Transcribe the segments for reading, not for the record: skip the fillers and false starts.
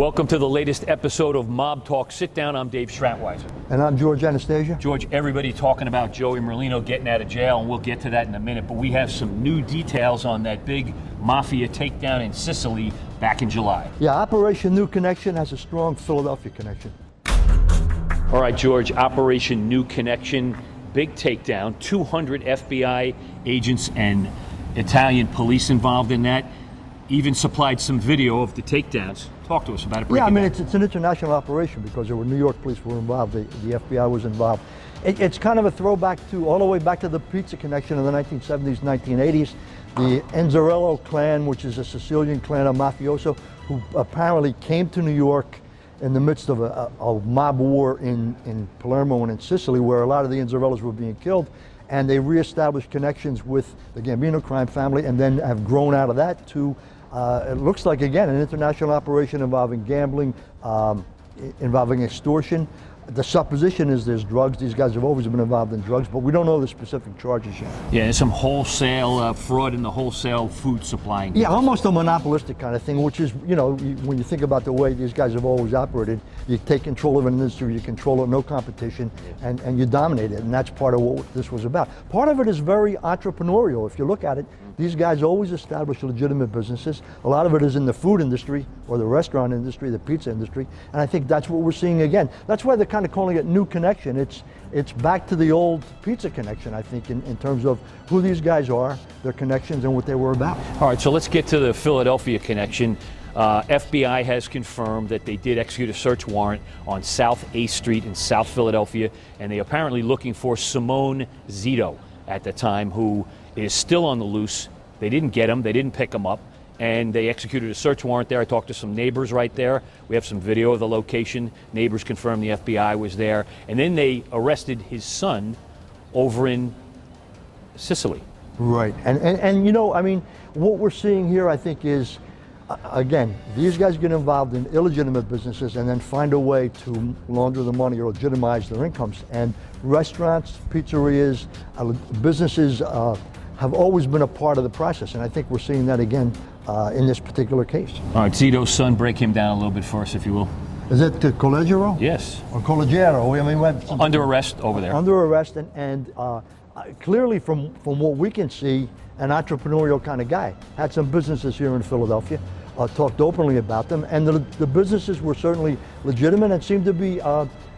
Welcome to the latest episode of Mob Talk Sitdown. I'm Dave Schratwieser. And I'm George Anastasia. George, everybody talking about Joey Merlino getting out of jail, and we'll get to that in a minute, but we have some new details on that big Mafia takedown in Sicily back in July. Yeah, Operation New Connection has a strong Philadelphia connection. All right, George, Operation New Connection, big takedown, 200 FBI agents and Italian police involved in that. Even supplied some video of the takedowns. Talk to us about it. Yeah, I mean, it's an international operation because there were New York police were involved, the FBI was involved. It's kind of a throwback to all the way back to the pizza connection in the 1970s, 1980s. The Inzerillo clan, which is a Sicilian clan of mafioso, who apparently came to New York in the midst of a mob war in Palermo and in Sicily, where a lot of the Inzerillos were being killed. And they reestablished connections with the Gambino crime family and then have grown out of that to it looks like, again, an international operation involving gambling, involving extortion. The supposition is there's drugs. These guys have always been involved in drugs, but we don't know the specific charges yet. Yeah, there's some wholesale fraud in the wholesale food supplying. Yeah, almost a monopolistic kind of thing, which is, you know, when you think about the way these guys have always operated, you take control of an industry, you control it, no competition, and you dominate it, and that's part of what this was about. Part of it is very entrepreneurial. If you look at it, these guys always establish legitimate businesses. A lot of it is in the food industry or the restaurant industry, the pizza industry, and I think that's what we're seeing again. That's why they're kind of calling it New Connection. It's back to the old pizza connection, I think, in terms of who these guys are, their connections, and what they were about. All right, so let's get to the Philadelphia connection. FBI has confirmed that they did execute a search warrant on South 8th Street in South Philadelphia, and they're apparently looking for Simone Zito at the time, who is still on the loose. They didn't get him, they didn't pick him up, and they executed a search warrant there. I talked to some neighbors right there. We have some video of the location. Neighbors confirmed the FBI was there. And then they arrested his son over in Sicily. Right, and you know, I mean, what we're seeing here, I think, is, again, these guys get involved in illegitimate businesses and then find a way to launder the money or legitimize their incomes. And restaurants, pizzerias, businesses have always been a part of the process, and I think we're seeing that again in this particular case. All right, Zito's son, break him down a little bit for us, if you will. Is it Collegiero? Yes. Or Collegiero? I mean, under arrest over there. Under arrest, and clearly from what we can see, an entrepreneurial kind of guy. Had some businesses here in Philadelphia, talked openly about them, and the businesses were certainly legitimate and seemed to be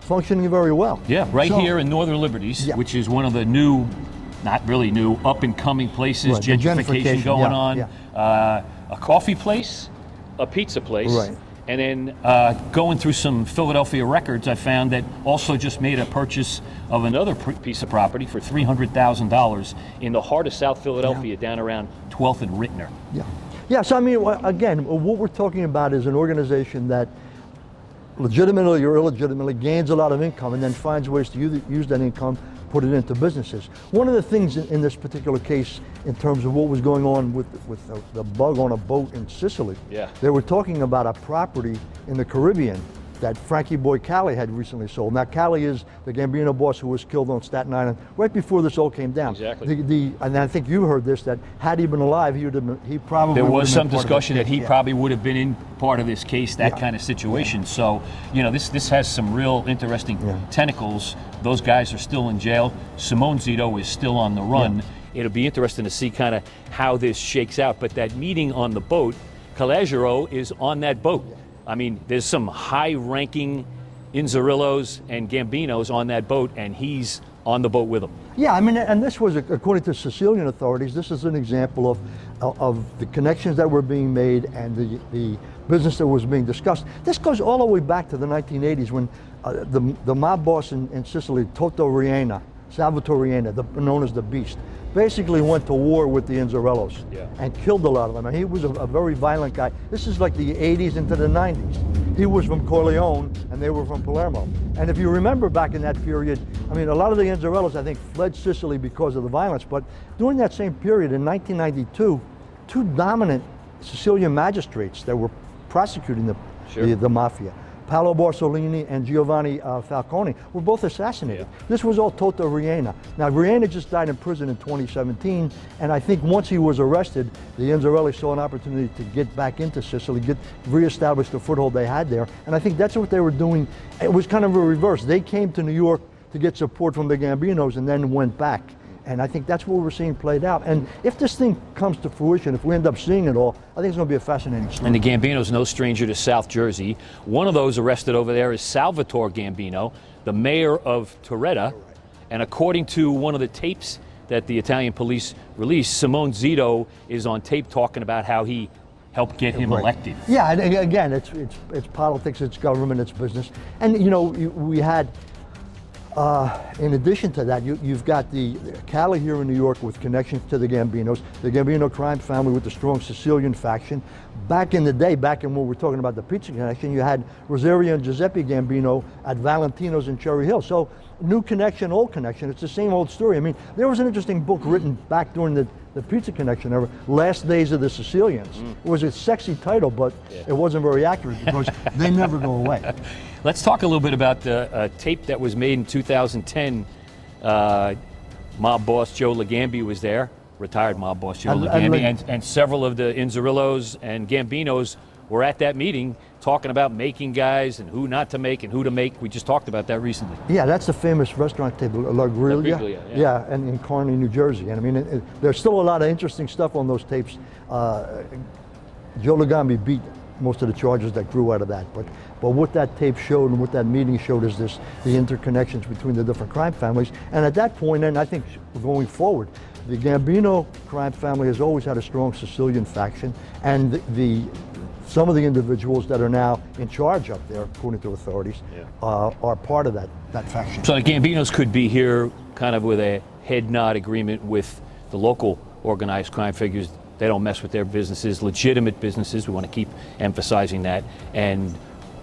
functioning very well. Yeah, here in Northern Liberties, which is one of the new, not really new, up-and-coming places, right, gentrification going on. A coffee place, a pizza place, right. And then going through some Philadelphia records, I found that also just made a purchase of another piece of property for $300,000 in the heart of South Philadelphia, down around 12th and Rittner. Yeah, so I mean, again, what we're talking about is an organization that legitimately or illegitimately gains a lot of income and then finds ways to use that income, put it into businesses. One of the things in this particular case, in terms of what was going on with the bug on a boat in Sicily, they were talking about a property in the Caribbean that Frankie Boy Cali had recently sold. Now, Cali is the Gambino boss who was killed on Staten Island right before this all came down. Exactly. And I think you heard this, that had he been alive, he probably there was some discussion that he probably would have been in part of this case, that kind of situation. So, you know, this has some real interesting tentacles. Those guys are still in jail. Simone Zito is still on the run. It'll be interesting to see kind of how this shakes out. But that meeting on the boat, Collegiero is on that boat. I mean, there's some high-ranking Inzerillos and Gambinos on that boat, and he's on the boat with them. Yeah, I mean, and this was, according to Sicilian authorities, this is an example of the connections that were being made and the business that was being discussed. This goes all the way back to the 1980s when the mob boss in Sicily, Salvatore Riena, known as the Beast, basically went to war with the Inzerillos and killed a lot of them. And he was a very violent guy. This is like the 80s into the 90s. He was from Corleone and they were from Palermo. And if you remember back in that period, I mean, a lot of the Inzerillos, I think, fled Sicily because of the violence. But during that same period in 1992, two dominant Sicilian magistrates that were prosecuting the Mafia Paolo Borsellino and Giovanni Falcone were both assassinated. Yeah. This was all Toto Riena. Now, Riena just died in prison in 2017, and I think once he was arrested, the Inzerilli saw an opportunity to get back into Sicily, reestablish the foothold they had there, and I think that's what they were doing. It was kind of a reverse. They came to New York to get support from the Gambinos and then went back. And I think that's what we're seeing played out. And if this thing comes to fruition, if we end up seeing it all, I think it's going to be a fascinating story. And the Gambino's no stranger to South Jersey. One of those arrested over there is Salvatore Gambino, the mayor of Torretta. And according to one of the tapes that the Italian police released, Simone Zito is on tape talking about how he helped get him elected. Yeah, and again, it's politics, it's government, it's business. And, you know, we had... in addition to that, you've got the Cali here in New York with connections to the Gambinos, the Gambino crime family with the strong Sicilian faction. Back in the day, back in when we're talking about the pizza connection, you had Rosario and Giuseppe Gambino at Valentino's in Cherry Hill. So new connection, old connection, it's the same old story. I mean, there was an interesting book written back during the pizza connection era, Last Days of the Sicilians. It was a sexy title, but it wasn't very accurate because they never go away. Let's talk a little bit about the tape that was made in 2010. Mob boss Joe Legambi was there, retired mob boss Joe Legambi, and several of the Inzerillos and Gambinos were at that meeting talking about making guys and who not to make and who to make. We just talked about that recently. Yeah, that's the famous restaurant table, La Griglia. Yeah, and in Kearny, New Jersey. And I mean, there's still a lot of interesting stuff on those tapes. Joe Legambi beat most of the charges that grew out of that. But what that tape showed and what that meeting showed is the interconnections between the different crime families. And at that point, and I think going forward, the Gambino crime family has always had a strong Sicilian faction, and some of the individuals that are now in charge up there, according to authorities, are part of that faction. So the Gambinos could be here kind of with a head nod agreement with the local organized crime figures. They don't mess with their businesses, legitimate businesses. We want to keep emphasizing that. And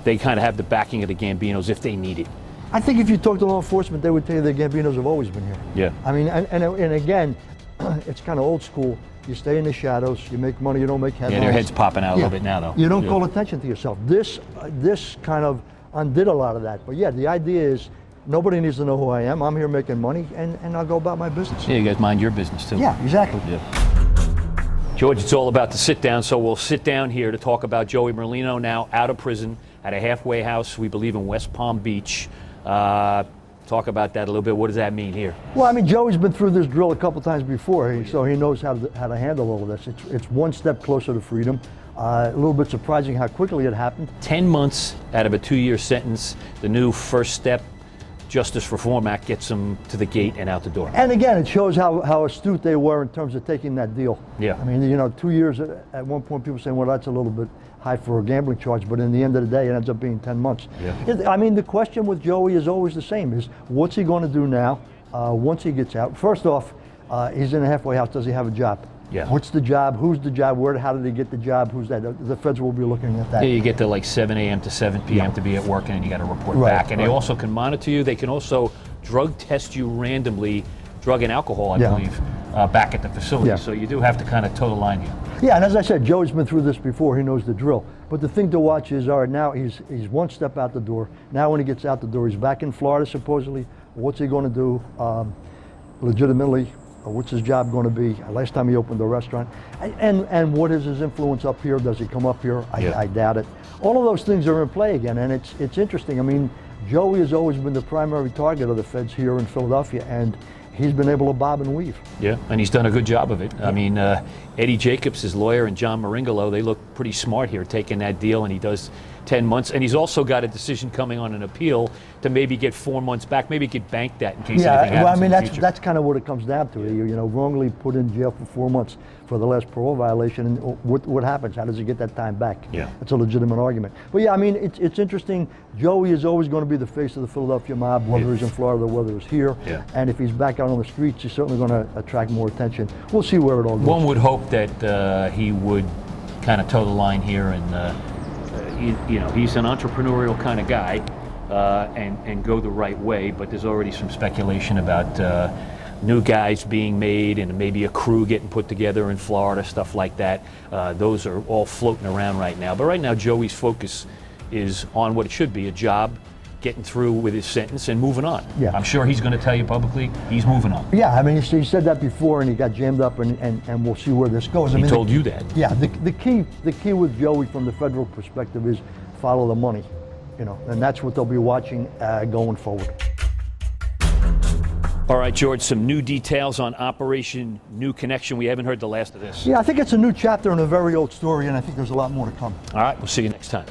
they kind of have the backing of the Gambinos if they need it. I think if you talk to law enforcement, they would tell you the Gambinos have always been here. Yeah. I mean, and again, it's kind of old school. You stay in the shadows, you make money, you don't make headlines. Yeah, their head's popping out a little bit now, though. You don't call attention to yourself. This kind of undid a lot of that. But yeah, the idea is nobody needs to know who I am. I'm here making money, and I'll go about my business. Yeah, you guys mind your business, too. Yeah, exactly. Yeah. George, it's all about the sit down, so we'll sit down here to talk about Joey Merlino, now out of prison at a halfway house, we believe, in West Palm Beach. Talk about that a little bit. What does that mean here? Well, I mean, Joey's been through this drill a couple times before, so he knows how to handle all of this. It's one step closer to freedom. A little bit surprising how quickly it happened. 10 months out of a 2-year sentence. The new First Step Justice Reform Act gets him to the gate and out the door. And again, it shows how astute they were in terms of taking that deal. Yeah. I mean, you know, 2 years, at one point people saying, well, that's a little bit high for a gambling charge, but in the end of the day, it ends up being 10 months. Yeah. I mean, the question with Joey is always the same, is what's he going to do now once he gets out? First off, he's in a halfway house. Does he have a job? Yeah. What's the job? Who's the job? How did he get the job? Who's that? The feds will be looking at that. Yeah, you get to like 7 a.m. to 7 p.m. to be at work, and then you got to report back. And they also can monitor you. They can also drug test you randomly, drug and alcohol, I believe, back at the facility. So you do have to kind of toe the line here. Yeah, and as I said, Joey's been through this before. He knows the drill. But the thing to watch is, all right, now he's one step out the door. Now when he gets out the door, he's back in Florida, supposedly. What's he going to do legitimately? What's his job going to be? Last time he opened a restaurant. And what is his influence up here? Does he come up here? I doubt it. All of those things are in play again, and it's interesting. I mean, Joey has always been the primary target of the feds here in Philadelphia, and he's been able to bob and weave. Yeah, and he's done a good job of it. I mean, Eddie Jacobs, his lawyer, and John Maringolo, they look pretty smart here taking that deal, and he does 10 months. And he's also got a decision coming on an appeal to maybe get 4 months back. Maybe he could bank that in case anything happens. Well, I mean, that's kind of what it comes down to. You know, wrongly put in jail for 4 months for the last parole violation, and what happens? How does he get that time back? Yeah. It's a legitimate argument. But yeah, I mean, it's interesting. Joey is always going to be the face of the Philadelphia mob, whether he's in Florida, whether he's here. Yeah. And if he's back out on the streets, he's certainly going to attract more attention. We'll see where it all goes. One would hope that he would kind of toe the line here, and you know, he's an entrepreneurial kind of guy, and go the right way. But there's already some speculation about new guys being made and maybe a crew getting put together in Florida, stuff like that. Those are all floating around right now. But right now, Joey's focus is on what it should be, a job, getting through with his sentence and moving on. Yeah. I'm sure he's going to tell you publicly he's moving on. Yeah, I mean, he said that before, and he got jammed up, and we'll see where this goes. He told you that. Yeah, the key with Joey from the federal perspective is follow the money, you know, and that's what they'll be watching going forward. All right, George, some new details on Operation New Connection. We haven't heard the last of this. Yeah, I think it's a new chapter in a very old story, and I think there's a lot more to come. All right, we'll see you next time.